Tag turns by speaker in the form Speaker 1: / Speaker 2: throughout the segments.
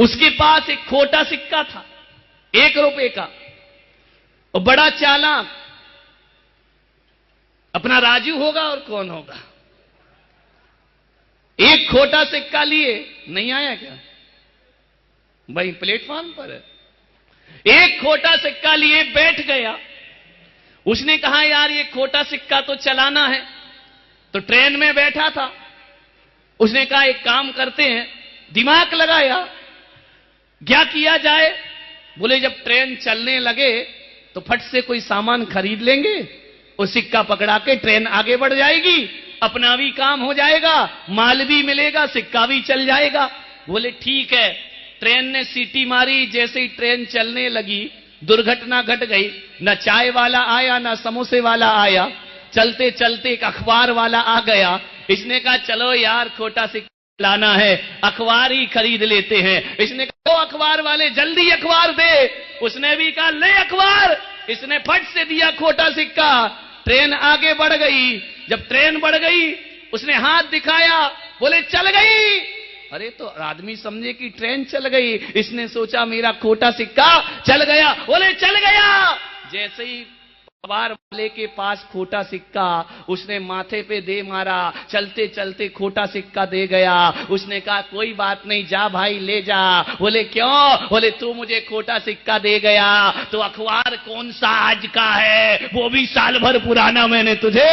Speaker 1: उसके पास एक खोटा सिक्का था 1 रुपए का, और बड़ा चालाक, अपना राजू होगा और कौन होगा। एक खोटा सिक्का लिए, नहीं आया क्या भाई, प्लेटफॉर्म पर है। एक खोटा सिक्का लिए बैठ गया। उसने कहा यार ये खोटा सिक्का तो चलाना है, तो ट्रेन में बैठा था। उसने कहा एक काम करते हैं, दिमाग लगाया, क्या किया जाए। बोले जब ट्रेन चलने लगे तो फट से कोई सामान खरीद लेंगे, वो सिक्का पकड़ा के ट्रेन आगे बढ़ जाएगी, अपना भी काम हो जाएगा, माल भी मिलेगा, सिक्का भी चल जाएगा। बोले ठीक है। ट्रेन ने सीटी मारी, जैसे ही ट्रेन चलने लगी दुर्घटना घट गई। न चाय वाला आया, न समोसे वाला आया। चलते चलते एक अखबार वाला आ गया। इसने कहा चलो यार खोटा सिक्का लाना है, अखबार ही खरीद लेते हैं। इसने कहा अखबार वाले जल्दी अखबार दे। उसने भी कहा ले अखबार। इसने फट से दिया खोटा सिक्का। ट्रेन आगे बढ़ गई। जब ट्रेन बढ़ गई उसने हाथ दिखाया, बोले चल गई। अरे तो आदमी समझे कि ट्रेन चल गई। इसने सोचा मेरा खोटा सिक्का चल गया। बोले चल गया। जैसे ही अखबार वाले के पास खोटा सिक्का, उसने माथे पे दे मारा। चलते चलते खोटा सिक्का दे गया। उसने कहा कोई बात नहीं, जा भाई ले जा। बोले क्यों। बोले तू मुझे खोटा सिक्का दे गया तो अखबार कौन सा आज का है, वो भी साल भर पुराना, मैंने तुझे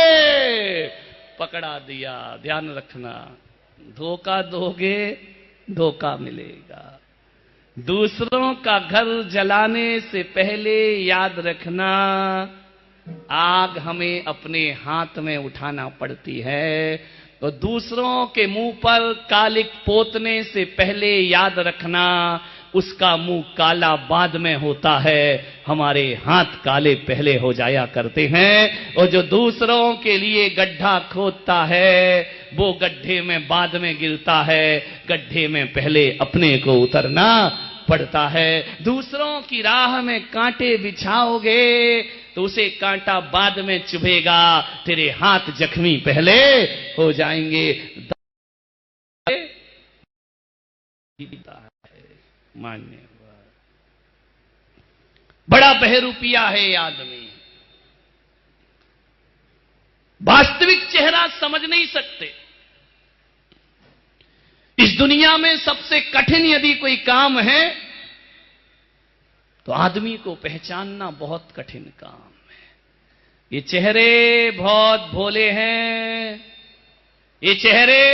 Speaker 1: पकड़ा दिया। ध्यान रखना, धोखा दोगे धोखा मिलेगा। दूसरों का घर जलाने से पहले याद रखना, आग हमें अपने हाथ में उठाना पड़ती है। तो दूसरों के मुंह पर कालिक पोतने से पहले याद रखना, उसका मुंह काला बाद में होता है, हमारे हाथ काले पहले हो जाया करते हैं। और जो दूसरों के लिए गड्ढा खोदता है वो गड्ढे में बाद में गिरता है, गड्ढे में पहले अपने को उतरना पड़ता है। दूसरों की राह में कांटे बिछाओगे तो उसे कांटा बाद में चुभेगा, तेरे हाथ जख्मी पहले हो जाएंगे। मान्यवर बड़ा बहरूपिया है ये आदमी, वास्तविक चेहरा समझ नहीं सकते। इस दुनिया में सबसे कठिन यदि कोई काम है तो आदमी को पहचानना बहुत कठिन काम है। ये चेहरे बहुत भोले हैं, ये चेहरे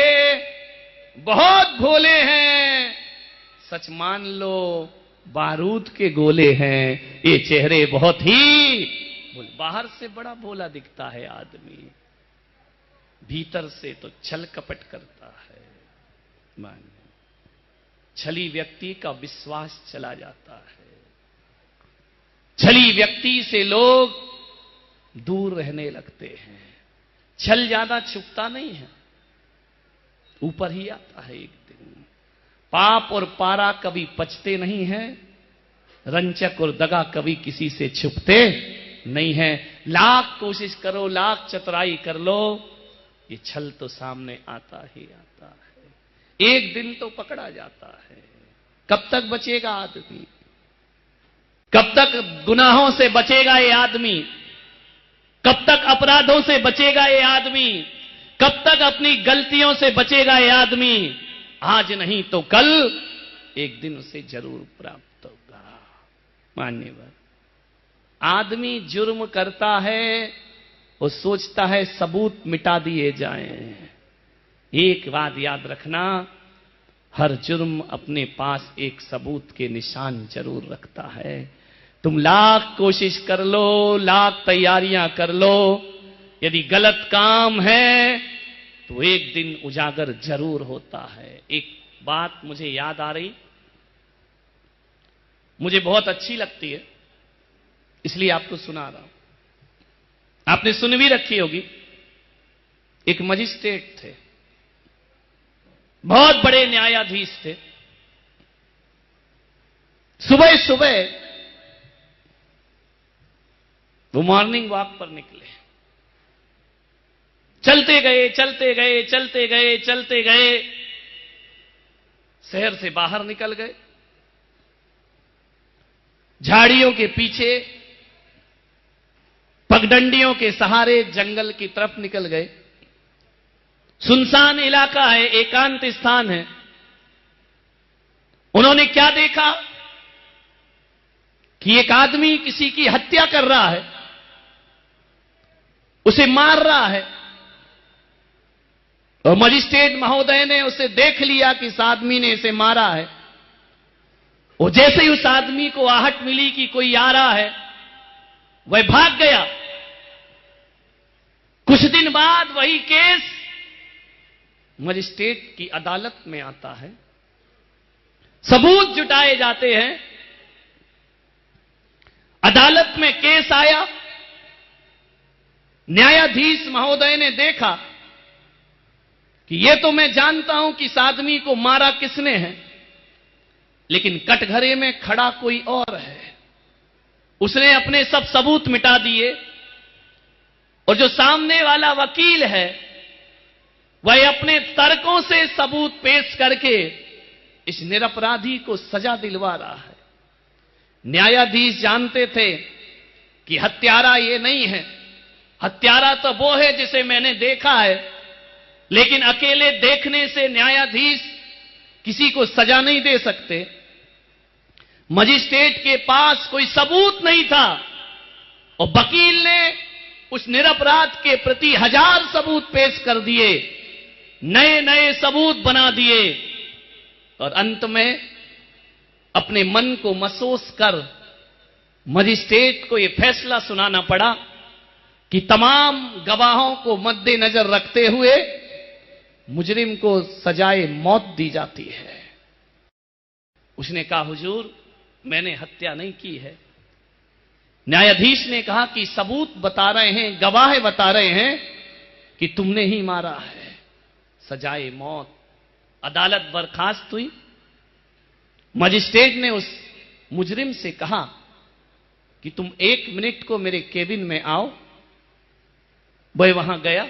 Speaker 1: बहुत भोले हैं, सच मान लो बारूद के गोले हैं। ये चेहरे बहुत ही बाहर से बड़ा भोला दिखता है आदमी, भीतर से तो छल कपट करता है। छली व्यक्ति का विश्वास चला जाता है, छली व्यक्ति से लोग दूर रहने लगते हैं। छल ज्यादा छुपता नहीं है, ऊपर ही आता है एक दिन। पाप और पारा कभी पचते नहीं है, रंचक और दगा कभी किसी से छुपते नहीं है। लाख कोशिश करो, लाख चतुराई कर लो, ये छल तो सामने आता ही आता है। एक दिन तो पकड़ा जाता है। कब तक बचेगा आदमी, कब तक गुनाहों से बचेगा ये आदमी, कब तक अपराधों से बचेगा ये आदमी, कब तक अपनी गलतियों से बचेगा ये आदमी। आज नहीं तो कल एक दिन उसे जरूर प्राप्त होगा। मान्यवर, आदमी जुर्म करता है, वो सोचता है सबूत मिटा दिए जाएं। एक बात याद रखना, हर जुर्म अपने पास एक सबूत के निशान जरूर रखता है। तुम लाख कोशिश कर लो, लाख तैयारियां कर लो, यदि गलत काम है तो एक दिन उजागर जरूर होता है। एक बात मुझे याद आ रही, मुझे बहुत अच्छी लगती है, इसलिए आपको सुना रहा हूं। आपने सुन भी रखी होगी। एक मजिस्ट्रेट थे, बहुत बड़े न्यायाधीश थे। सुबह सुबह वो मॉर्निंग वॉक पर निकले। चलते गए चलते गए चलते गए चलते गए, शहर से बाहर निकल गए। झाड़ियों के पीछे पगडंडियों के सहारे जंगल की तरफ निकल गए। सुनसान इलाका है, एकांत स्थान है। उन्होंने क्या देखा कि एक आदमी किसी की हत्या कर रहा है, उसे मार रहा है। और मजिस्ट्रेट महोदय ने उसे देख लिया कि इस आदमी ने इसे मारा है। वो जैसे ही उस आदमी को आहट मिली कि कोई आ रहा है, वह भाग गया। कुछ दिन बाद वही केस मजिस्ट्रेट की अदालत में आता है। सबूत जुटाए जाते हैं। अदालत में केस आया। न्यायाधीश महोदय ने देखा कि यह तो मैं जानता हूं कि इस आदमी को मारा किसने है, लेकिन कटघरे में खड़ा कोई और है। उसने अपने सब सबूत मिटा दिए और जो सामने वाला वकील है वह अपने तर्कों से सबूत पेश करके इस निरपराधी को सजा दिलवा रहा है। न्यायाधीश जानते थे कि हत्यारा ये नहीं है, हत्यारा तो वो है जिसे मैंने देखा है, लेकिन अकेले देखने से न्यायाधीश किसी को सजा नहीं दे सकते। मजिस्ट्रेट के पास कोई सबूत नहीं था और वकील ने उस निरपराध के प्रति 1000 सबूत पेश कर दिए, नए नए सबूत बना दिए और अंत में अपने मन को महसूस कर मजिस्ट्रेट को यह फैसला सुनाना पड़ा कि तमाम गवाहों को मद्देनजर रखते हुए मुजरिम को सजाए मौत दी जाती है। उसने कहा, हुजूर मैंने हत्या नहीं की है। न्यायाधीश ने कहा कि सबूत बता रहे हैं, गवाह बता रहे हैं कि तुमने ही मारा है। सजाए मौत। अदालत बर्खास्त हुई। मजिस्ट्रेट ने उस मुजरिम से कहा कि तुम 1 मिनट को मेरे केबिन में आओ। वह वहां गया।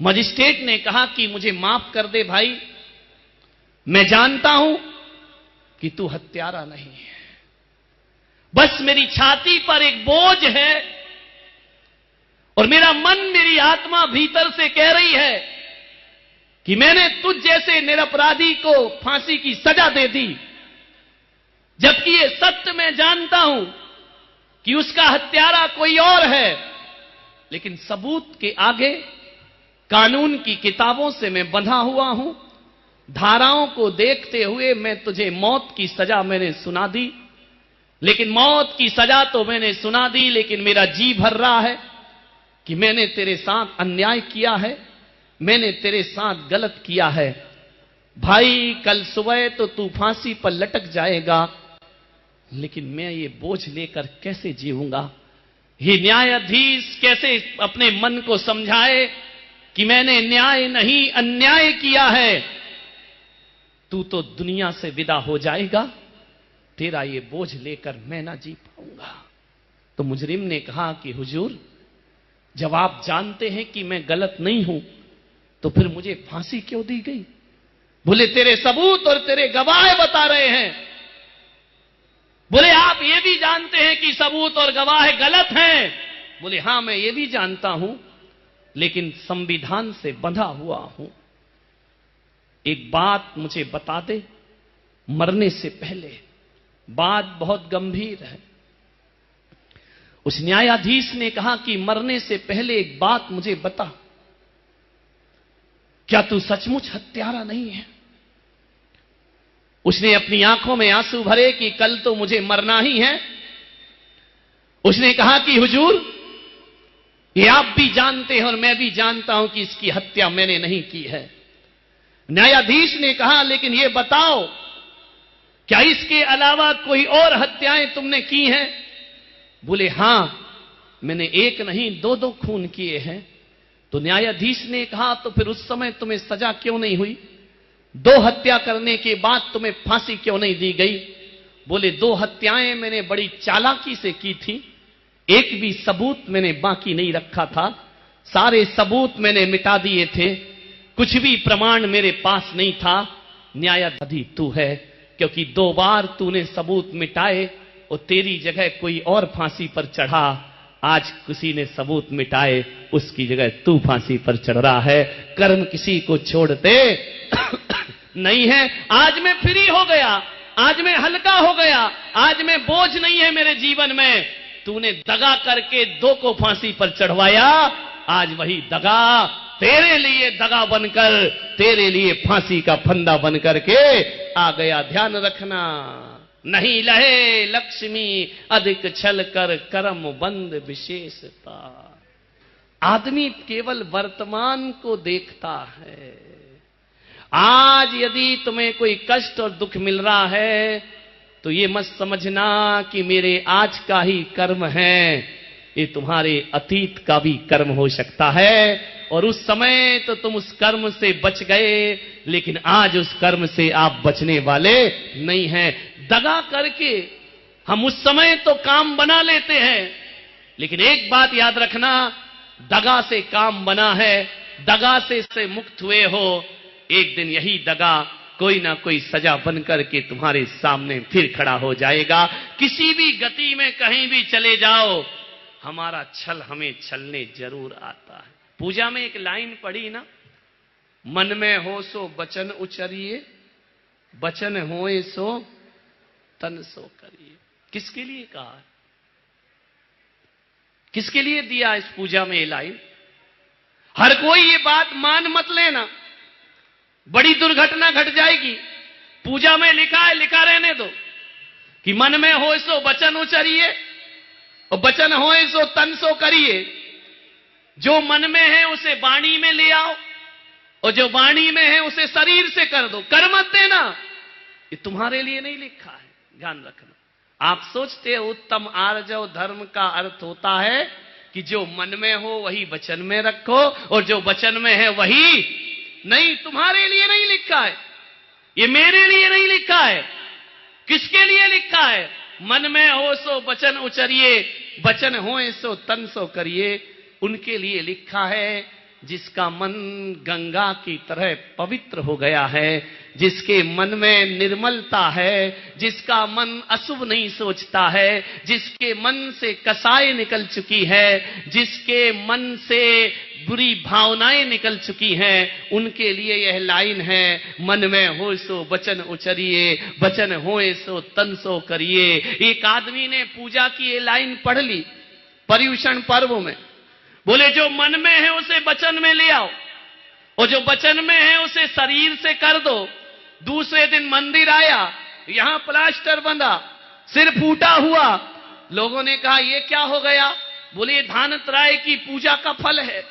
Speaker 1: मजिस्ट्रेट ने कहा कि मुझे माफ कर दे भाई, मैं जानता हूं कि तू हत्यारा नहीं है, बस मेरी छाती पर एक बोझ है और मेरा मन, मेरी आत्मा भीतर से कह रही है कि मैंने तुझ जैसे निरपराधी को फांसी की सजा दे दी, जबकि ये सत्य मैं जानता हूं कि उसका हत्यारा कोई और है, लेकिन सबूत के आगे कानून की किताबों से मैं बंधा हुआ हूं। धाराओं को देखते हुए मैं तुझे मौत की सजा मैंने सुना दी, लेकिन मौत की सजा तो मैंने सुना दी, लेकिन मेरा जी भर रहा है कि मैंने तेरे साथ अन्याय किया है, मैंने तेरे साथ गलत किया है। भाई कल सुबह तो तू फांसी पर लटक जाएगा, लेकिन मैं ये बोझ लेकर कैसे जीऊंगा। ये न्यायाधीश कैसे अपने मन को समझाए कि मैंने न्याय नहीं अन्याय किया है। तू तो दुनिया से विदा हो जाएगा, तेरा ये बोझ लेकर मैं ना जी पाऊंगा। तो मुजरिम ने कहा कि हुजूर जब आप जानते हैं कि मैं गलत नहीं हूं तो फिर मुझे फांसी क्यों दी गई। बोले तेरे सबूत और तेरे गवाह बता रहे हैं। बोले आप ये भी जानते हैं कि सबूत और गवाह गलत हैं। बोले हां मैं ये भी जानता हूं, लेकिन संविधान से बंधा हुआ हूं। एक बात मुझे बता दे मरने से पहले। बात बहुत गंभीर है। उस न्यायाधीश ने कहा कि मरने से पहले एक बात मुझे बता, क्या तू सचमुच हत्यारा नहीं है। उसने अपनी आंखों में आंसू भरे कि कल तो मुझे मरना ही है। उसने कहा कि हुजूर ये आप भी जानते हैं और मैं भी जानता हूं कि इसकी हत्या मैंने नहीं की है। न्यायाधीश ने कहा लेकिन ये बताओ क्या इसके अलावा कोई और हत्याएं तुमने की हैं। बोले हां मैंने एक नहीं 2-2 खून किए हैं। तो न्यायाधीश ने कहा तो फिर उस समय तुम्हें सजा क्यों नहीं हुई। 2 हत्या करने के बाद तुम्हें फांसी क्यों नहीं दी गई। बोले 2 हत्याएं मैंने बड़ी चालाकी से की थी, एक भी सबूत मैंने बाकी नहीं रखा था, सारे सबूत मैंने मिटा दिए थे, कुछ भी प्रमाण मेरे पास नहीं था। न्यायाधीश तू है क्योंकि 2 बार तूने सबूत मिटाए और तेरी जगह कोई और फांसी पर चढ़ा, आज किसी ने सबूत मिटाए, उसकी जगह तू फांसी पर चढ़ रहा है। कर्म किसी को छोड़ते नहीं है। आज मैं फ्री हो गया, आज मैं हल्का हो गया, आज मैं बोझ नहीं है मेरे जीवन में। तूने दगा करके दो को फांसी पर चढ़वाया, आज वही दगा तेरे लिए दगा बनकर, तेरे लिए फांसी का फंदा बनकर के आ गया। ध्यान रखना, नहीं लहे लक्ष्मी अधिक छल कर, कर्म बंद विशेषता। आदमी केवल वर्तमान को देखता है। आज यदि तुम्हें कोई कष्ट और दुख मिल रहा है तो ये मत समझना कि मेरे आज का ही कर्म है, ये तुम्हारे अतीत का भी कर्म हो सकता है। और उस समय तो तुम उस कर्म से बच गए, लेकिन आज उस कर्म से आप बचने वाले नहीं हैं। दगा करके हम उस समय तो काम बना लेते हैं, लेकिन एक बात याद रखना, दगा से काम बना है, दगा से मुक्त हुए हो, एक दिन यही दगा कोई ना कोई सजा बनकर के तुम्हारे सामने फिर खड़ा हो जाएगा। किसी भी गति में कहीं भी चले जाओ, हमारा छल हमें छलने जरूर आता है। पूजा में एक लाइन पढ़ी ना, मन में हो सो बचन उचरिए, बचन होए सो तन सो करिए। किसके लिए कहा, किसके लिए दिया इस पूजा में ये लाइन? हर कोई ये बात मान मत लेना, बड़ी दुर्घटना घट जाएगी। पूजा में लिखा है, लिखा रहने दो कि मन में हो सो बचन उचरिए और बचन होए सो तन सो करिए। जो मन में है उसे वाणी में ले आओ, और जो वाणी में है उसे शरीर से कर दो, कर मत देना। ये तुम्हारे लिए नहीं लिखा है, ध्यान रखना। आप सोचते हो उत्तम आर्जव धर्म का अर्थ होता है कि जो मन में हो वही वचन में रखो, और जो वचन में है वही नहीं। तुम्हारे लिए नहीं लिखा है, ये मेरे लिए नहीं लिखा है। किसके लिए लिखा है? मन में हो सो वचन उचरिए, वचन होए सो तन सो करिए। उनके लिए लिखा है जिसका मन गंगा की तरह पवित्र हो गया है, जिसके मन में निर्मलता है, जिसका मन अशुभ नहीं सोचता है, जिसके मन से कसाई निकल चुकी है, जिसके मन से बुरी भावनाएं निकल चुकी हैं, उनके लिए यह लाइन है, मन में हो सो वचन उचरिए, वचन होए सो तन सो करिए। एक आदमी ने पूजा की ये लाइन पढ़ ली पर्युषण पर्व में, बोले जो मन में है उसे वचन में ले आओ, और जो वचन में है उसे शरीर से कर दो। दूसरे दिन मंदिर आया, यहां प्लास्टर बंधा, सिर फूटा हुआ। लोगों ने कहा ये क्या हो गया? बोले ये धानत्राय की पूजा का फल है।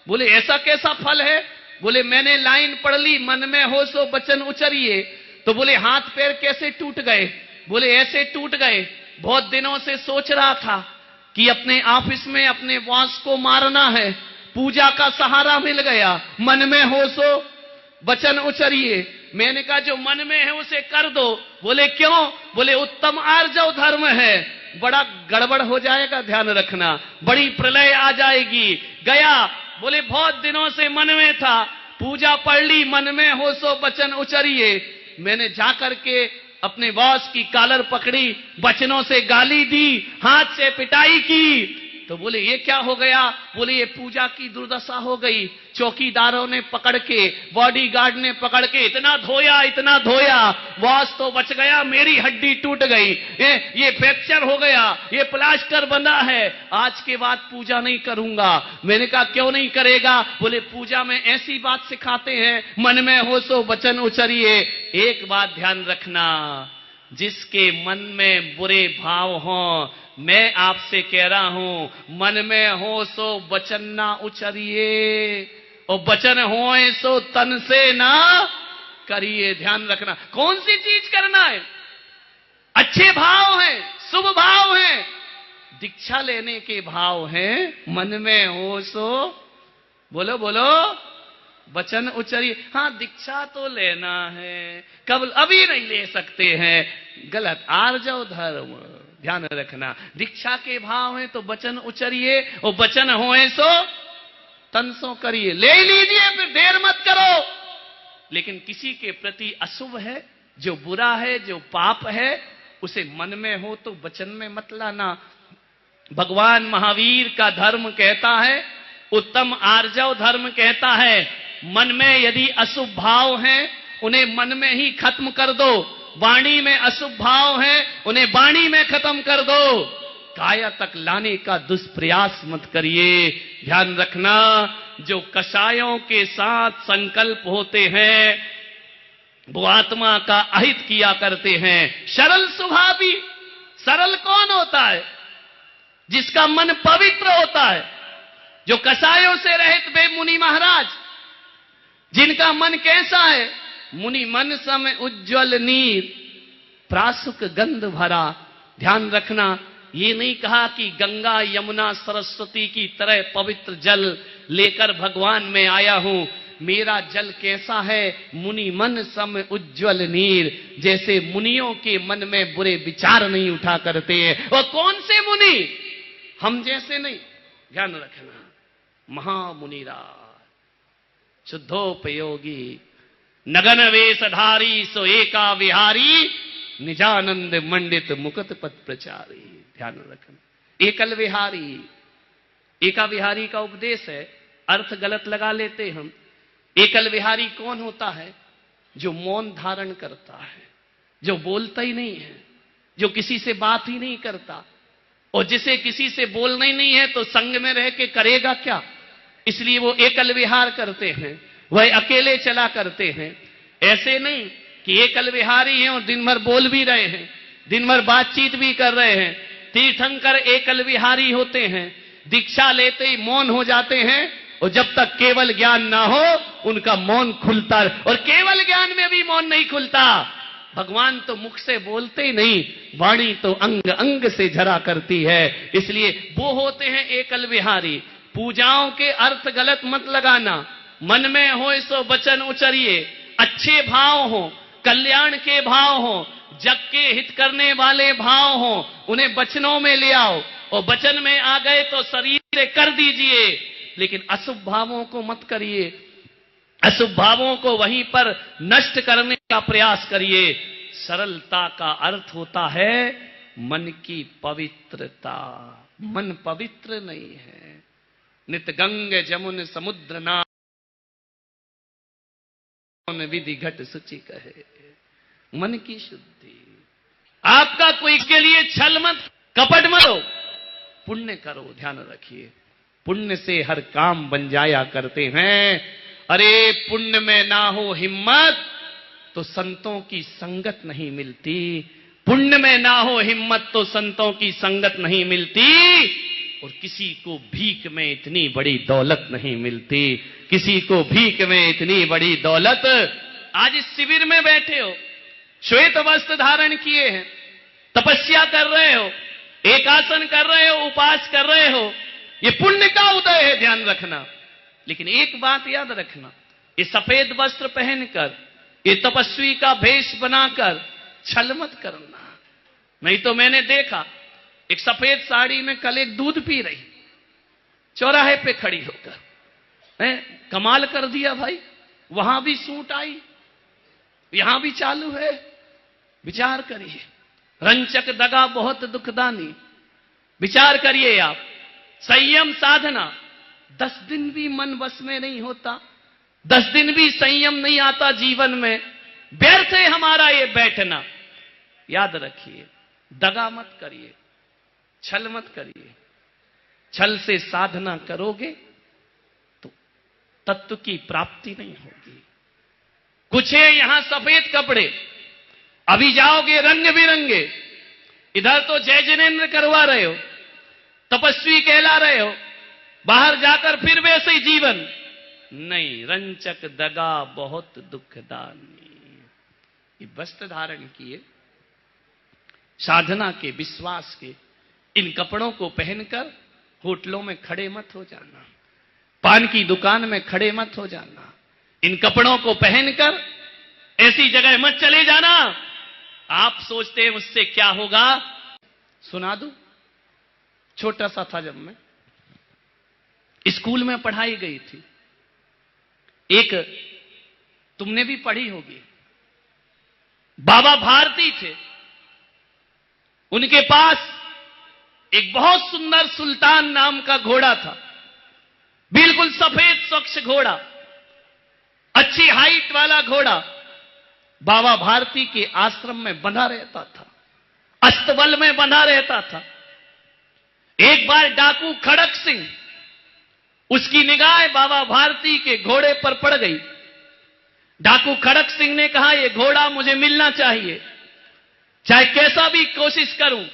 Speaker 1: बोले ऐसा कैसा फल है? बोले मैंने लाइन पढ़ ली, मन में हो सो वचन उचरिए, तो बोले हाथ पैर कैसे टूट गए? बोले ऐसे टूट गए, बहुत दिनों से सोच रहा था कि अपने ऑफिस में अपने बॉस को मारना है, पूजा का सहारा मिल गया, मन में हो सो वचन उचरिए। मैंने कहा जो मन में है उसे कर दो। बोले क्यों? बोले उत्तम आर्जव धर्म है, बड़ा गड़बड़ हो जाएगा, ध्यान रखना, बड़ी प्रलय आ जाएगी। गया, बोले बहुत दिनों से मन में था, पूजा पढ़ ली, मन में हो सो वचन उचरिए। मैंने जाकर के अपने बॉस की कॉलर पकड़ी, बचनों से गाली दी, हाथ से पिटाई की। तो बोले ये क्या हो गया? बोले ये पूजा की दुर्दशा हो गई, चौकीदारों ने पकड़ के, बॉडीगार्ड ने पकड़ के इतना धोया, बॉस तो बच गया, मेरी हड्डी टूट गई, ये फ्रैक्चर हो गया, ये प्लास्टर बंधा है, आज के बाद पूजा नहीं करूंगा। मैंने कहा क्यों नहीं करेगा? बोले पूजा में ऐसी बात सिखाते हैं, मन में हो सो वचन उचरिए। एक बात ध्यान रखना, जिसके मन में बुरे भाव हों, मैं आपसे कह रहा हूं, मन में हो सो वचन ना उचरिए, और वचन होए सो तन से ना करिए। ध्यान रखना, कौन सी चीज करना है? अच्छे भाव हैं, शुभ भाव हैं, दीक्षा लेने के भाव हैं, मन में हो सो बोलो बोलो वचन उचरिए। हाँ दीक्षा तो लेना है, कब अभी नहीं ले सकते हैं, गलत, आर्जव धर्म, ध्यान रखना। दीक्षा के भाव है तो वचन उचरिए, और वचन होए सो तन सो करिए। ले लीजिए, फिर देर मत करो। लेकिन किसी के प्रति अशुभ है, जो बुरा है, जो पाप है, उसे मन में हो तो वचन में मत लाना। भगवान महावीर का धर्म कहता है, उत्तम आर्जव धर्म कहता है, मन में यदि अशुभ भाव हैं उन्हें मन में ही खत्म कर दो, वाणी में अशुभ भाव हैं उन्हें वाणी में खत्म कर दो, काया तक लाने का दुष्प्रयास मत करिए। ध्यान रखना, जो कषायों के साथ संकल्प होते हैं वो आत्मा का अहित किया करते हैं। सरल स्वभावी, सरल कौन होता है? जिसका मन पवित्र होता है, जो कषायों से रहित वे मुनि महाराज, जिनका मन कैसा है? मुनि मन सम उज्ज्वल नीर, प्रासुक गंध भरा। ध्यान रखना, ये नहीं कहा कि गंगा यमुना सरस्वती की तरह पवित्र जल लेकर भगवान में आया हूं। मेरा जल कैसा है? मुनि मन सम उज्ज्वल नीर, जैसे मुनियों के मन में बुरे विचार नहीं उठा करते हैं। और कौन से मुनि? हम जैसे नहीं। ध्यान रखना, महामुनिराज, शुद्धोपयोगी, नगन वेशधारी, सो एका विहारी, निजानंद मंडित मुकुट पद प्रचारी। ध्यान रखना, एकल विहारी, एका विहारी का उपदेश है, अर्थ गलत लगा लेते हम। एकल विहारी कौन होता है? जो मौन धारण करता है, जो बोलता ही नहीं है, जो किसी से बात ही नहीं करता। और जिसे किसी से बोलना ही नहीं है तो संग में रह के करेगा क्या? इसलिए वो एकल विहार करते हैं, वह अकेले चला करते हैं। ऐसे नहीं कि एकल विहारी हैं और दिन भर बोल भी रहे हैं, दिन भर बातचीत भी कर रहे हैं। तीर्थंकर एकल विहारी होते हैं, दीक्षा लेते ही मौन हो जाते हैं, और जब तक केवल ज्ञान ना हो उनका मौन खुलता, और केवल ज्ञान में भी मौन नहीं खुलता। भगवान तो मुख से बोलते ही नहीं, वाणी तो अंग अंग से झरा करती है। इसलिए वो होते हैं एकल विहारी। पूजाओं के अर्थ गलत मत लगाना, मन में हो सो वचन उचरिए, अच्छे भाव हो, कल्याण के भाव हो, जग के हित करने वाले भाव हो, उन्हें वचनों में ले आओ, और वचन में आ गए तो शरीर कर दीजिए, लेकिन अशुभ भावों को मत करिए। अशुभ भावों को वहीं पर नष्ट करने का प्रयास करिए। सरलता का अर्थ होता है मन की पवित्रता। मन पवित्र नहीं है, नित गंग जमुन समुद्र नाम, विधि घट शुचि कहे। मन की शुद्धि। आपका कोई के लिए छल मत, कपट मत हो, पुण्य करो। ध्यान रखिए, पुण्य से हर काम बन जाया करते हैं। अरे पुण्य में ना हो हिम्मत तो संतों की संगत नहीं मिलती। पुण्य में ना हो हिम्मत तो संतों की संगत नहीं मिलती। और किसी को भीख में इतनी बड़ी दौलत नहीं मिलती, किसी को भीख में इतनी बड़ी दौलत। आज इस शिविर में बैठे हो, श्वेत वस्त्र धारण किए हैं, तपस्या कर रहे हो, एक आसन कर रहे हो, उपास कर रहे हो, ये पुण्य का उदय है। ध्यान रखना। लेकिन एक बात याद रखना, ये सफेद वस्त्र पहनकर, ये तपस्वी का भेष बनाकर छल मत करना। नहीं तो मैंने देखा एक सफेद साड़ी में कल एक दूध पी रही, चौराहे पे खड़ी होकर, कमाल कर दिया भाई। वहां भी सूट आई, यहां भी चालू है। विचार करिए, रंचक दगा बहुत दुखदानी। विचार करिए आप, संयम साधना, 10 दिन भी मन बस में नहीं होता, 10 दिन भी संयम नहीं आता जीवन में, व्यर्थ है हमारा ये बैठना। याद रखिए, दगा मत करिए, छल मत करिए। छल से साधना करोगे तो तत्व की प्राप्ति नहीं होगी। कुछ है यहां सफेद कपड़े, अभी जाओगे रंग बिरंगे, इधर तो जय जिनेन्द्र करवा रहे हो, तपस्वी कहला रहे हो, बाहर जाकर फिर वैसे ही जीवन नहीं। रंचक दगा बहुत दुखदानी। ये वस्त्र धारण किए, साधना के, विश्वास के, इन कपड़ों को पहनकर होटलों में खड़े मत हो जाना, पान की दुकान में खड़े मत हो जाना। इन कपड़ों को पहनकर ऐसी जगह मत चले जाना। आप सोचते हैं उससे क्या होगा? सुना दूं, छोटा सा था जब मैं स्कूल में पढ़ाई गई थी, एक, तुमने भी पढ़ी होगी, बाबा भारती थे, उनके पास एक बहुत सुंदर सुल्तान नाम का घोड़ा था, बिल्कुल सफेद स्वच्छ घोड़ा, अच्छी हाइट वाला घोड़ा बाबा भारती के आश्रम में बंधा रहता था, अस्तबल में बंधा रहता था। एक बार डाकू खड़क सिंह, उसकी निगाह बाबा भारती के घोड़े पर पड़ गई। डाकू खड़क सिंह ने कहा, यह घोड़ा मुझे मिलना चाहिए, चाहे कैसा भी कोशिश करूं।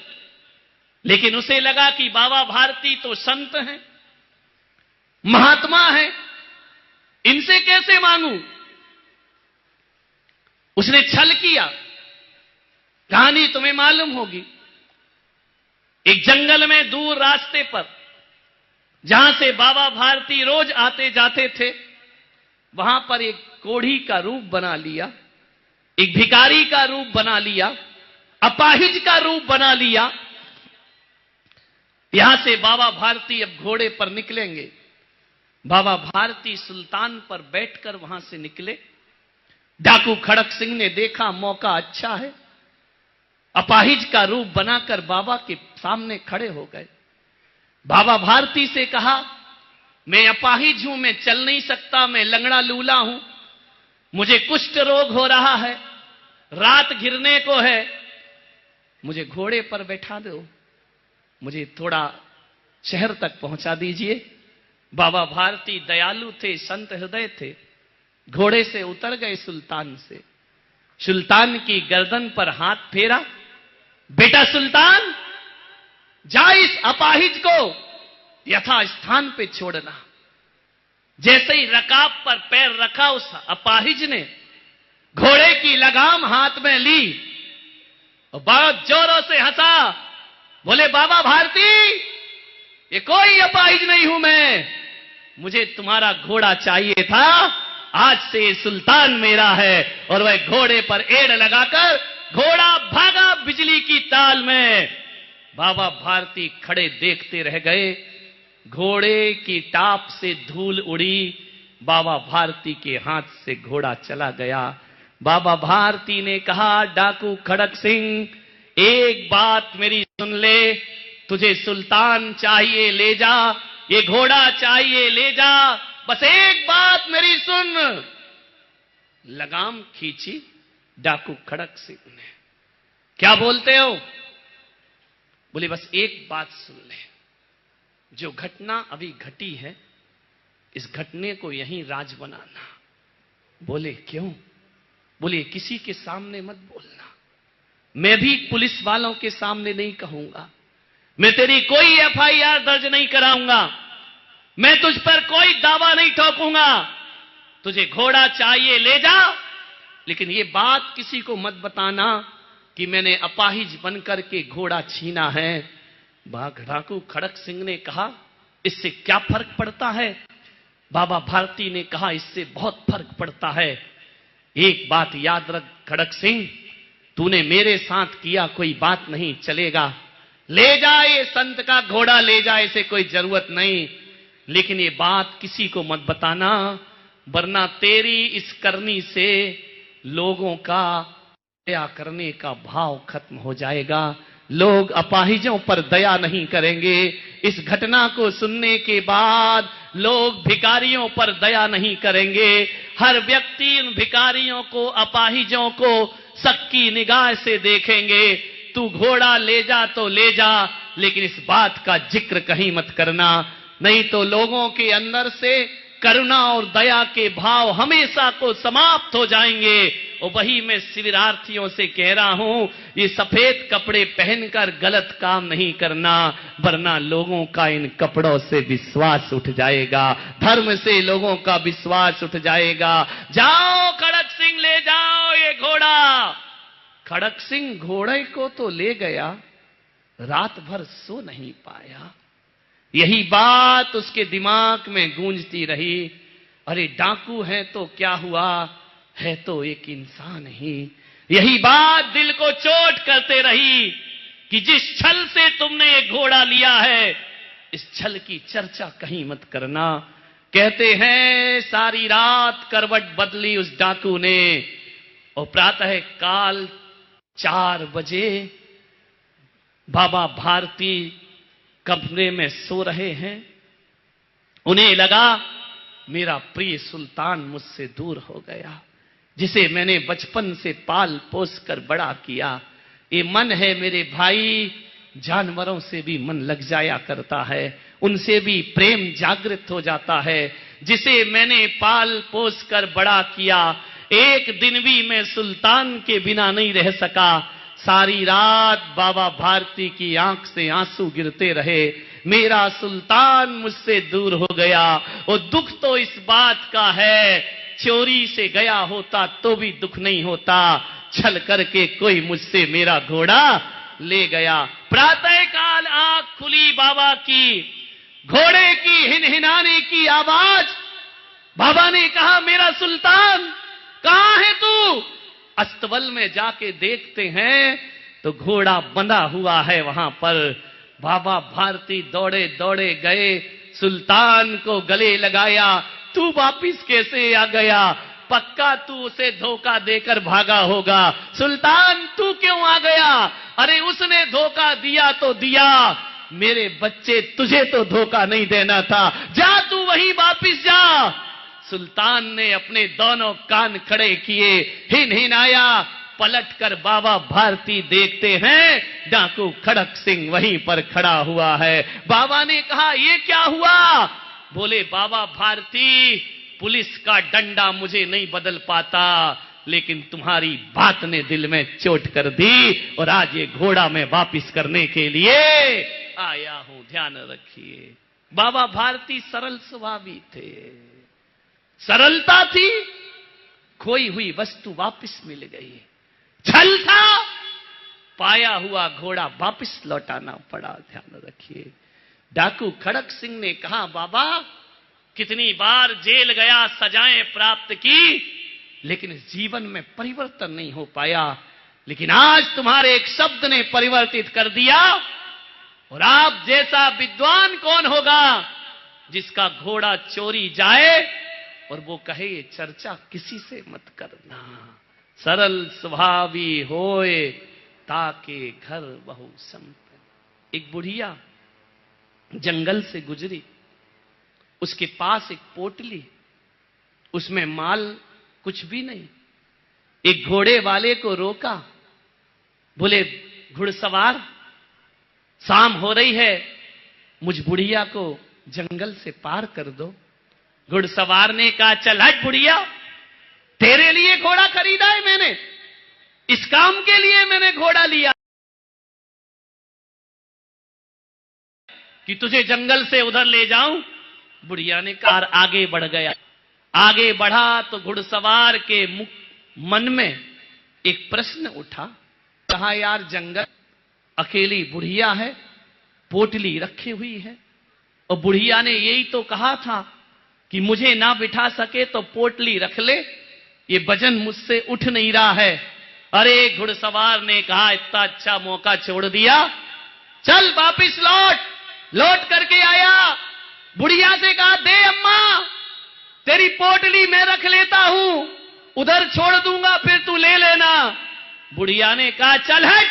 Speaker 1: लेकिन उसे लगा कि बाबा भारती तो संत हैं, महात्मा हैं, इनसे कैसे मांगू। उसने छल किया। कहानी तुम्हें मालूम होगी। एक जंगल में दूर रास्ते पर, जहां से बाबा भारती रोज आते जाते थे, वहां पर एक कोढ़ी का रूप बना लिया, एक भिखारी का रूप बना लिया, अपाहिज का रूप बना लिया। यहां से बाबा भारती अब घोड़े पर निकलेंगे। बाबा भारती सुल्तान पर बैठकर वहां से निकले। डाकू खड़क सिंह ने देखा मौका अच्छा है, अपाहिज का रूप बनाकर बाबा के सामने खड़े हो गए। बाबा भारती से कहा, मैं अपाहिज हूं, मैं चल नहीं सकता, मैं लंगड़ा लूला हूं, मुझे कुष्ठ रोग हो रहा है, रात घिरने को है, मुझे घोड़े पर बैठा दो, मुझे थोड़ा शहर तक पहुंचा दीजिए। बाबा भारती दयालु थे, संत हृदय थे। घोड़े से उतर गए सुल्तान से, सुल्तान की गर्दन पर हाथ फेरा। बेटा सुल्तान, जा इस अपाहिज को यथा स्थान पे छोड़ना। जैसे ही रकाब पर पैर रखा, उस अपाहिज ने घोड़े की लगाम हाथ में ली और बहुत जोरों से हंसा। बोले, बाबा भारती, ये कोई अपाहिज नहीं हूं मैं, मुझे तुम्हारा घोड़ा चाहिए था, आज से सुल्तान मेरा है। और वह घोड़े पर एड़ लगाकर घोड़ा भागा बिजली की ताल में। बाबा भारती खड़े देखते रह गए। घोड़े की टाप से धूल उड़ी, बाबा भारती के हाथ से घोड़ा चला गया। बाबा भारती ने कहा, डाकू खड़क सिंह, एक बात मेरी सुन ले, तुझे सुल्तान चाहिए ले जा, ये घोड़ा चाहिए ले जा, बस एक बात मेरी सुन। लगाम खींची डाकू खड़क सिंह ने। क्या बोलते हो? बोले, बस एक बात सुन ले, जो घटना अभी घटी है, इस घटने को यहीं राज बनाना। बोले, क्यों? बोले, किसी के सामने मत बोलना, मैं भी पुलिस वालों के सामने नहीं कहूंगा, मैं तेरी कोई एफआईआर दर्ज नहीं कराऊंगा, मैं तुझ पर कोई दावा नहीं ठोकूंगा, तुझे घोड़ा चाहिए ले जा, लेकिन ये बात किसी को मत बताना कि मैंने अपाहिज बनकर के घोड़ा छीना है। डाकू खड़क सिंह ने कहा, इससे क्या फर्क पड़ता है? बाबा भारती ने कहा, इससे बहुत फर्क पड़ता है। एक बात याद रख खड़क सिंह, तूने मेरे साथ किया, कोई बात नहीं चलेगा, ले जा ये संत का घोड़ा ले जा, इसे कोई जरूरत नहीं, लेकिन ये बात किसी को मत बताना, वरना तेरी इस करनी से लोगों का दया करने का भाव खत्म हो जाएगा, लोग अपाहिजों पर दया नहीं करेंगे। इस घटना को सुनने के बाद लोग भिखारियों पर दया नहीं करेंगे। हर व्यक्ति उन भिखारियों को, अपाहिजों को शक की निगाह से देखेंगे। तू घोड़ा ले जा तो ले जा, लेकिन इस बात का जिक्र कहीं मत करना, नहीं तो लोगों के अंदर से करुणा और दया के भाव हमेशा को समाप्त हो जाएंगे। और वही मैं शिविरार्थियों से कह रहा हूं, ये सफेद कपड़े पहनकर गलत काम नहीं करना, वरना लोगों का इन कपड़ों से विश्वास उठ जाएगा, धर्म से लोगों का विश्वास उठ जाएगा। जाओ खड़क सिंह, ले जाओ ये घोड़ा। खड़क सिंह घोड़े को तो ले गया, रात भर सो नहीं पाया। यही बात उसके दिमाग में गूंजती रही, अरे डाकू है तो क्या हुआ, है तो एक इंसान ही। यही बात दिल को चोट करते रही कि जिस छल से तुमने ये घोड़ा लिया है, इस छल की चर्चा कहीं मत करना। कहते हैं सारी रात करवट बदली उस डाकू ने, और प्रातः काल 4 बजे बाबा भारती कमरे में सो रहे हैं। उन्हें लगा मेरा प्रिय सुल्तान मुझसे दूर हो गया, जिसे मैंने बचपन से पाल पोस कर बड़ा किया। ये मन है मेरे भाई, जानवरों से भी मन लग जाया करता है, उनसे भी प्रेम जागृत हो जाता है। जिसे मैंने पाल पोस कर बड़ा किया, एक दिन भी मैं सुल्तान के बिना नहीं रह सका। सारी रात बाबा भारती की आंख से आंसू गिरते रहे, मेरा सुल्तान मुझसे दूर हो गया। और दुख तो इस बात का है, चोरी से गया होता तो भी दुख नहीं होता, छल करके कोई मुझसे मेरा घोड़ा ले गया। प्रातः काल आंख खुली बाबा की, घोड़े की हिनहिनाने की आवाज। बाबा ने कहा मेरा सुल्तान कहां है तू? अस्तबल में जाके देखते हैं तो घोड़ा बंधा हुआ है वहां पर। बाबा भारती दौड़े दौड़े गए, सुल्तान को गले लगाया। तू वापिस कैसे आ गया? पक्का तू उसे धोखा देकर भागा होगा। सुल्तान तू क्यों आ गया? अरे उसने धोखा दिया तो दिया, मेरे बच्चे तुझे तो धोखा नहीं देना था, जा तू वहीं वापिस जा। सुल्तान ने अपने दोनों कान खड़े किए, हिनहिनाया। पलट कर बाबा भारती देखते हैं, डाकू खड़क सिंह वहीं पर खड़ा हुआ है। बाबा ने कहा ये क्या हुआ? बोले बाबा भारती, पुलिस का डंडा मुझे नहीं बदल पाता, लेकिन तुम्हारी बात ने दिल में चोट कर दी और आज ये घोड़ा मैं वापिस करने के लिए आया हूं। ध्यान रखिए, बाबा भारती सरल स्वभावी थे, सरलता थी, खोई हुई वस्तु वापिस मिल गई। छल था, पाया हुआ घोड़ा वापिस लौटाना पड़ा। ध्यान रखिए, डाकू खड़क सिंह ने कहा बाबा कितनी बार जेल गया, सजाएं प्राप्त की, लेकिन जीवन में परिवर्तन नहीं हो पाया, लेकिन आज तुम्हारे एक शब्द ने परिवर्तित कर दिया। और आप जैसा विद्वान कौन होगा जिसका घोड़ा चोरी जाए और वो कहे ये चर्चा किसी से मत करना। सरल स्वभावी होए ताके घर बहु संपन्न। एक बुढ़िया जंगल से गुजरी, उसके पास एक पोटली, उसमें माल कुछ भी नहीं। एक घोड़े वाले को रोका, बोले घुड़सवार शाम हो रही है, मुझ बुढ़िया को जंगल से पार कर दो। घुड़सवार ने कहा चल हट बुढ़िया, तेरे लिए घोड़ा खरीदा है मैंने, इस काम के लिए मैंने घोड़ा लिया कि तुझे जंगल से उधर ले जाऊं। बुढ़िया ने कहा आगे बढ़ गया। आगे बढ़ा तो घुड़सवार के मन में एक प्रश्न उठा, कहा यार जंगल, अकेली बुढ़िया है, पोटली रखी हुई है, और बुढ़िया ने यही तो कहा था कि मुझे ना बिठा सके तो पोटली रख ले, ये वजन मुझसे उठ नहीं रहा है। अरे घुड़सवार ने कहा इतना अच्छा मौका छोड़ दिया, चल वापिस लौट करके आया। बुढ़िया से कहा दे अम्मा, तेरी पोटली मैं रख लेता हूं, उधर छोड़ दूंगा फिर तू ले लेना। बुढ़िया ने कहा चल हट,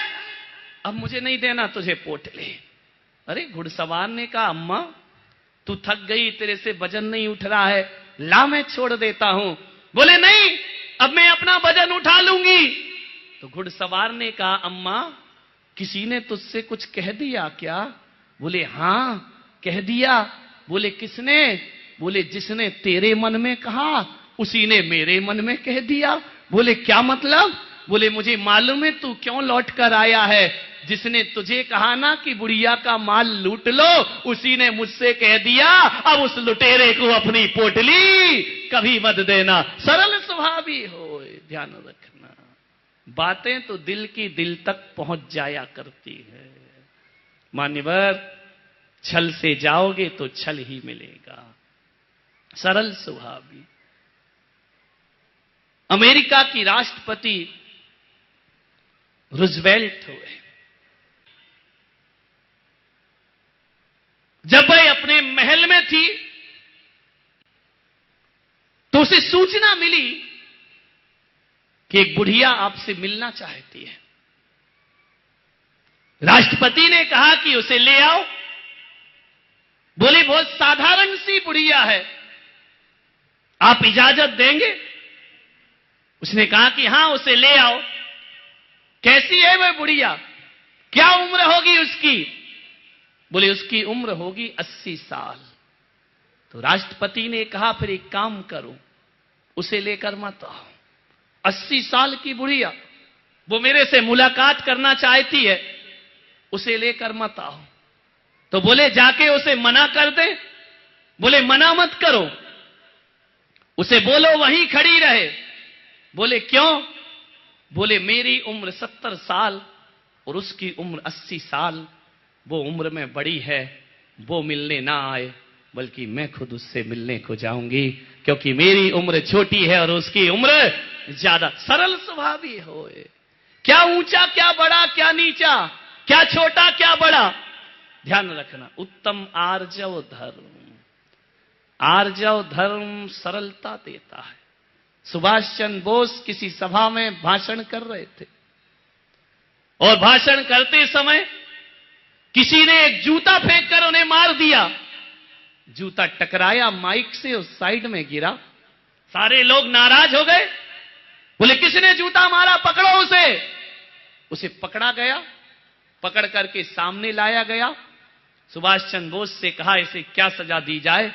Speaker 1: अब मुझे नहीं देना तुझे पोटली। अरे घुड़सवार ने कहा अम्मा तू थक गई, तेरे से वजन नहीं उठ रहा है, ला मैं छोड़ देता हूं। बोले नहीं, अब मैं अपना वजन उठा लूंगी। तो घुड़सवार ने कहा अम्मा किसी ने तुझसे कुछ कह दिया क्या? बोले हां कह दिया। बोले किसने? बोले जिसने तेरे मन में कहा उसी ने मेरे मन में कह दिया। बोले क्या मतलब? बोले मुझे मालूम है तू क्यों लौट कर आया है, जिसने तुझे कहा ना कि बुढ़िया का माल लूट लो, उसी ने मुझसे कह दिया अब उस लुटेरे को अपनी पोटली कभी मत देना। सरल स्वभावी हो, ध्यान रखना, बातें तो दिल की दिल तक पहुंच जाया करती है। मान्यवर, छल से जाओगे तो छल ही मिलेगा। सरल स्वभावी। अमेरिका की राष्ट्रपति रूजवेल्ट हुए। जब वह अपने महल में थी तो उसे सूचना मिली कि एक बुढ़िया आपसे मिलना चाहती है। राष्ट्रपति ने कहा कि उसे ले आओ। बोले बहुत साधारण सी बुढ़िया है, आप इजाजत देंगे? उसने कहा कि हां, उसे ले आओ। कैसी है वह बुढ़िया, क्या उम्र होगी उसकी? बोले उसकी उम्र होगी 80 साल। तो राष्ट्रपति ने कहा फिर एक काम करो, उसे लेकर मत आओ। 80 साल की बुढ़िया, वो मेरे से मुलाकात करना चाहती है, उसे लेकर मत आओ। तो बोले जाके उसे मना कर दे। बोले मना मत करो, उसे बोलो वहीं खड़ी रहे। बोले क्यों? बोले मेरी उम्र 70 साल और उसकी उम्र 80 साल, वो उम्र में बड़ी है, वो मिलने ना आए, बल्कि मैं खुद उससे मिलने को जाऊंगी, क्योंकि मेरी उम्र छोटी है और उसकी उम्र ज्यादा। सरल स्वभावी हो, क्या ऊंचा क्या बड़ा, क्या नीचा, क्या छोटा क्या बड़ा, ध्यान रखना। उत्तम आर्जव धर्म, आर्जव धर्म सरलता देता है। सुभाष चंद्र बोस किसी सभा में भाषण कर रहे थे और भाषण करते समय किसी ने एक जूता फेंककर उन्हें मार दिया। जूता टकराया माइक से और साइड में गिरा। सारे लोग नाराज हो गए। बोले किसने जूता मारा, पकड़ो उसे। उसे पकड़ा गया, पकड़ करके सामने लाया गया। सुभाष चंद्र बोस से कहा इसे क्या सजा दी जाए?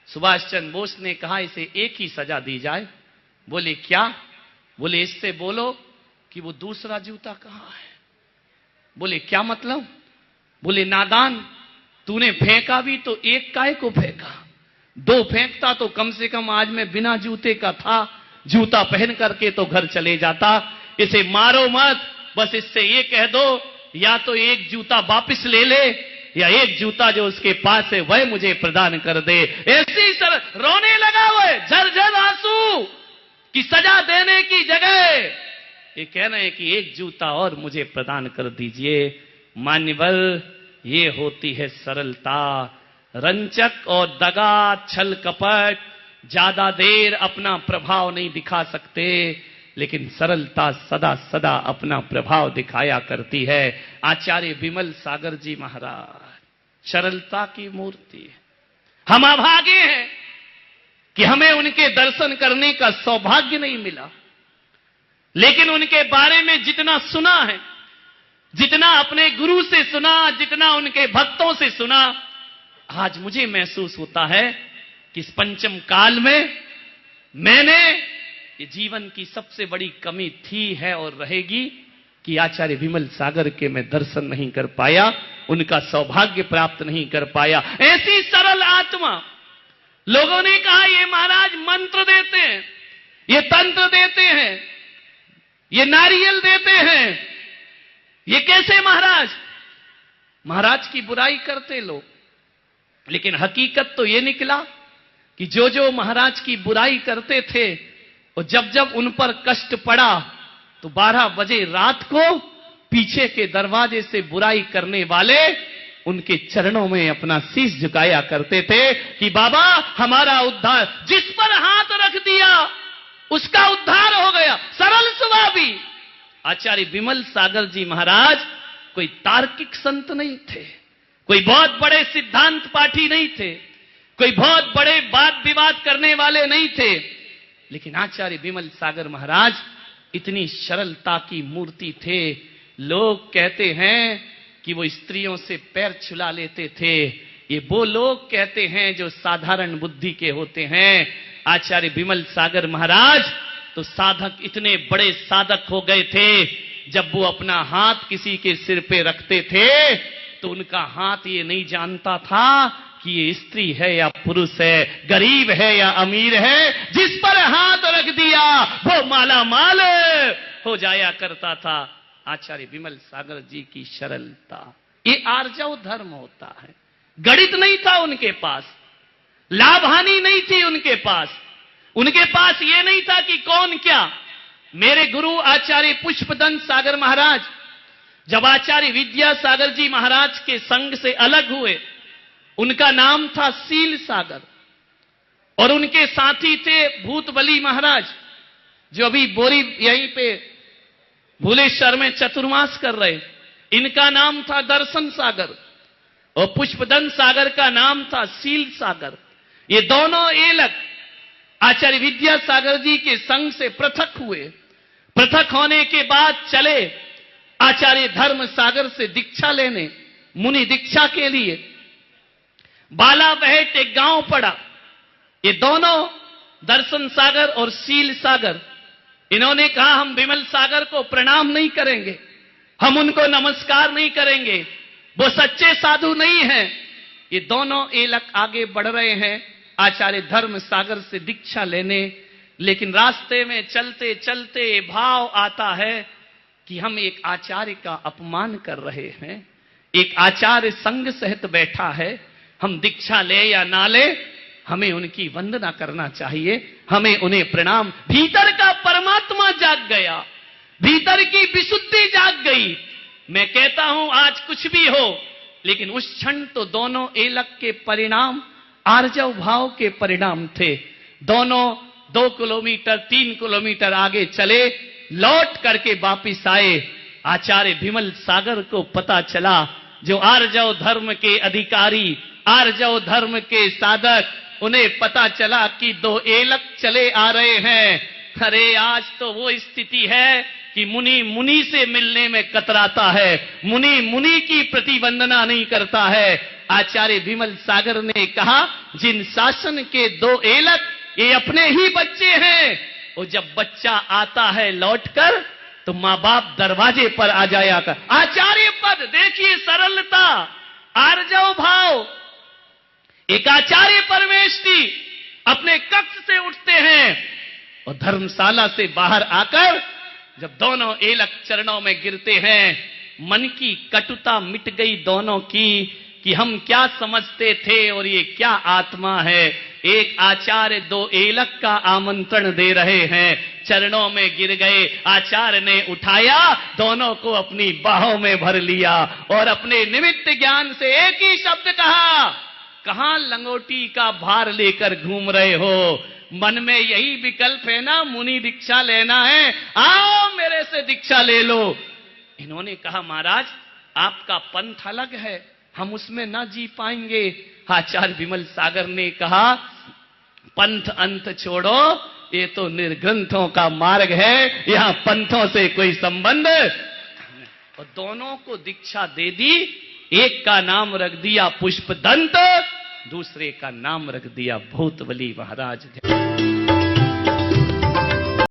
Speaker 1: सुभाष चंद्र बोस ने कहा इसे एक ही सजा दी जाए। बोले क्या? बोले इससे बोलो कि वो दूसरा जूता कहां है। बोले क्या मतलब? बोले नादान, तूने फेंका भी तो एक काय को फेंका, 2 फेंकता तो कम से कम आज मैं बिना जूते का था, जूता पहन करके तो घर चले जाता। इसे मारो मत, बस इससे ये कह दो या तो एक जूता वापस ले ले या एक जूता जो उसके पास है वह मुझे प्रदान कर दे। ऐसी सर रोने लगा वो झरझर आंसू की सजा देने की जगह ये कह रहे हैं कि एक जूता और मुझे प्रदान कर दीजिए। मान्यवर, ये होती है सरलता। रंचक और दगा छल कपट ज्यादा देर अपना प्रभाव नहीं दिखा सकते, लेकिन सरलता सदा सदा अपना प्रभाव दिखाया करती है। आचार्य विमल सागर जी महाराज सरलता की मूर्ति है। हम अभागे हैं कि हमें उनके दर्शन करने का सौभाग्य नहीं मिला, लेकिन उनके बारे में जितना सुना है, जितना अपने गुरु से सुना, जितना उनके भक्तों से सुना, आज मुझे महसूस होता है कि इस पंचम काल में मैंने ये जीवन की सबसे बड़ी कमी थी है और रहेगी कि आचार्य विमल सागर के मैं दर्शन नहीं कर पाया, उनका सौभाग्य प्राप्त नहीं कर पाया। ऐसी सरल आत्मा। लोगों ने कहा ये महाराज मंत्र देते हैं, ये तंत्र देते हैं, ये नारियल देते हैं, ये कैसे महाराज? महाराज की बुराई करते लोग, लेकिन हकीकत तो ये निकला कि जो जो महाराज की बुराई करते थे और जब जब उन पर कष्ट पड़ा तो 12 बजे रात को पीछे के दरवाजे से बुराई करने वाले उनके चरणों में अपना शीश झुकाया करते थे कि बाबा हमारा उद्धार, जिस पर हाथ रख दिया उसका उद्धार हो गया। सरल स्वभावी आचार्य विमल सागर जी महाराज कोई तार्किक संत नहीं थे, कोई बहुत बड़े सिद्धांत पाठी नहीं थे, कोई बहुत बड़े वाद विवाद करने वाले नहीं थे, लेकिन आचार्य विमल सागर महाराज इतनी सरलता की मूर्ति थे। लोग कहते हैं कि वो स्त्रियों से पैर छुला लेते थे। ये वो लोग कहते हैं जो साधारण बुद्धि के होते हैं। आचार्य विमल सागर महाराज तो साधक, इतने बड़े साधक हो गए थे, जब वो अपना हाथ किसी के सिर पे रखते थे तो उनका हाथ ये नहीं जानता था कि ये स्त्री है या पुरुष है, गरीब है या अमीर है। जिस पर हाथ रख दिया वो माला माल हो जाया करता था। आचार्य विमल सागर जी की सरलता, ये आर्जव धर्म होता है। गणित नहीं था उनके पास, लाभ हानि नहीं थी उनके पास, उनके पास ये नहीं था कि कौन क्या। मेरे गुरु आचार्य पुष्पदंत सागर महाराज जब आचार्य विद्यासागर जी महाराज के संग से अलग हुए, उनका नाम था सील सागर, और उनके साथी थे भूतबली महाराज जो अभी बोरी यहीं पे भुलेश्वर में चतुर्मास कर रहे। इनका नाम था दर्शन सागर और पुष्पदंत सागर का नाम था शील सागर। ये दोनों एलक आचार्य विद्यासागर जी के संग से पृथक हुए। पृथक होने के बाद चले आचार्य धर्म सागर से दीक्षा लेने, मुनि दीक्षा के लिए। बालाबहेट एक गांव पड़ा। ये दोनों दर्शन सागर और शील सागर, इन्होंने कहा हम विमल सागर को प्रणाम नहीं करेंगे, हम उनको नमस्कार नहीं करेंगे, वो सच्चे साधु नहीं हैं। ये दोनों एलक आगे बढ़ रहे हैं आचार्य धर्म सागर से दीक्षा लेने। लेकिन रास्ते में चलते चलते भाव आता है कि हम एक आचार्य का अपमान कर रहे हैं, एक आचार्य संग सहित बैठा है, हम दीक्षा ले या ना ले हमें उनकी वंदना करना चाहिए, हमें उन्हें प्रणाम। भीतर का परमात्मा जाग गया, भीतर की विशुद्धि जाग गई। मैं कहता हूं आज कुछ भी हो, लेकिन उस क्षण तो दोनों एलक के परिणाम आर्जव भाव के परिणाम थे। दोनों 2 किलोमीटर 3 किलोमीटर आगे चले, लौट करके वापिस आए। आचार्य विमल सागर को पता चला, जो आर्जव धर्म के अधिकारी, आर्जव धर्म के साधक, उन्हें पता चला कि 2 एलक चले आ रहे हैं। अरे आज तो वो स्थिति है कि मुनि मुनि से मिलने में कतराता है, मुनि मुनि की प्रतिवंदना नहीं करता है। आचार्य विमल सागर ने कहा जिन शासन के 2 एलक ये अपने ही बच्चे हैं, और जब बच्चा आता है लौटकर तो मां बाप दरवाजे पर आ जाया कर। आचार्य पद देखिए, सरलता, आर्जव भाव। एक आचार्य परमेष्ठी अपने कक्ष से उठते हैं और धर्मशाला से बाहर आकर जब दोनों एलक चरणों में गिरते हैं, मन की कटुता मिट गई दोनों की कि हम क्या समझते थे और ये क्या आत्मा है। एक आचार्य 2 एलक का आमंत्रण दे रहे हैं, चरणों में गिर गए। आचार्य ने उठाया, दोनों को अपनी बाहों में भर लिया और अपने निमित्त ज्ञान से एक ही शब्द कहा, कहां लंगोटी का भार लेकर घूम रहे हो? मन में यही विकल्प है ना, मुनि दीक्षा लेना है, आओ मेरे से दीक्षा ले लो। इन्होंने कहा महाराज आपका पंथ अलग है, हम उसमें ना जी पाएंगे। आचार्य विमल सागर ने कहा पंथ अंत छोड़ो, ये तो निर्ग्रंथों का मार्ग है, यहां पंथों से कोई संबंध। और दोनों को दीक्षा दे दी। एक का नाम रख दिया पुष्पदंत, दूसरे का नाम रख दिया भूतबली महाराज।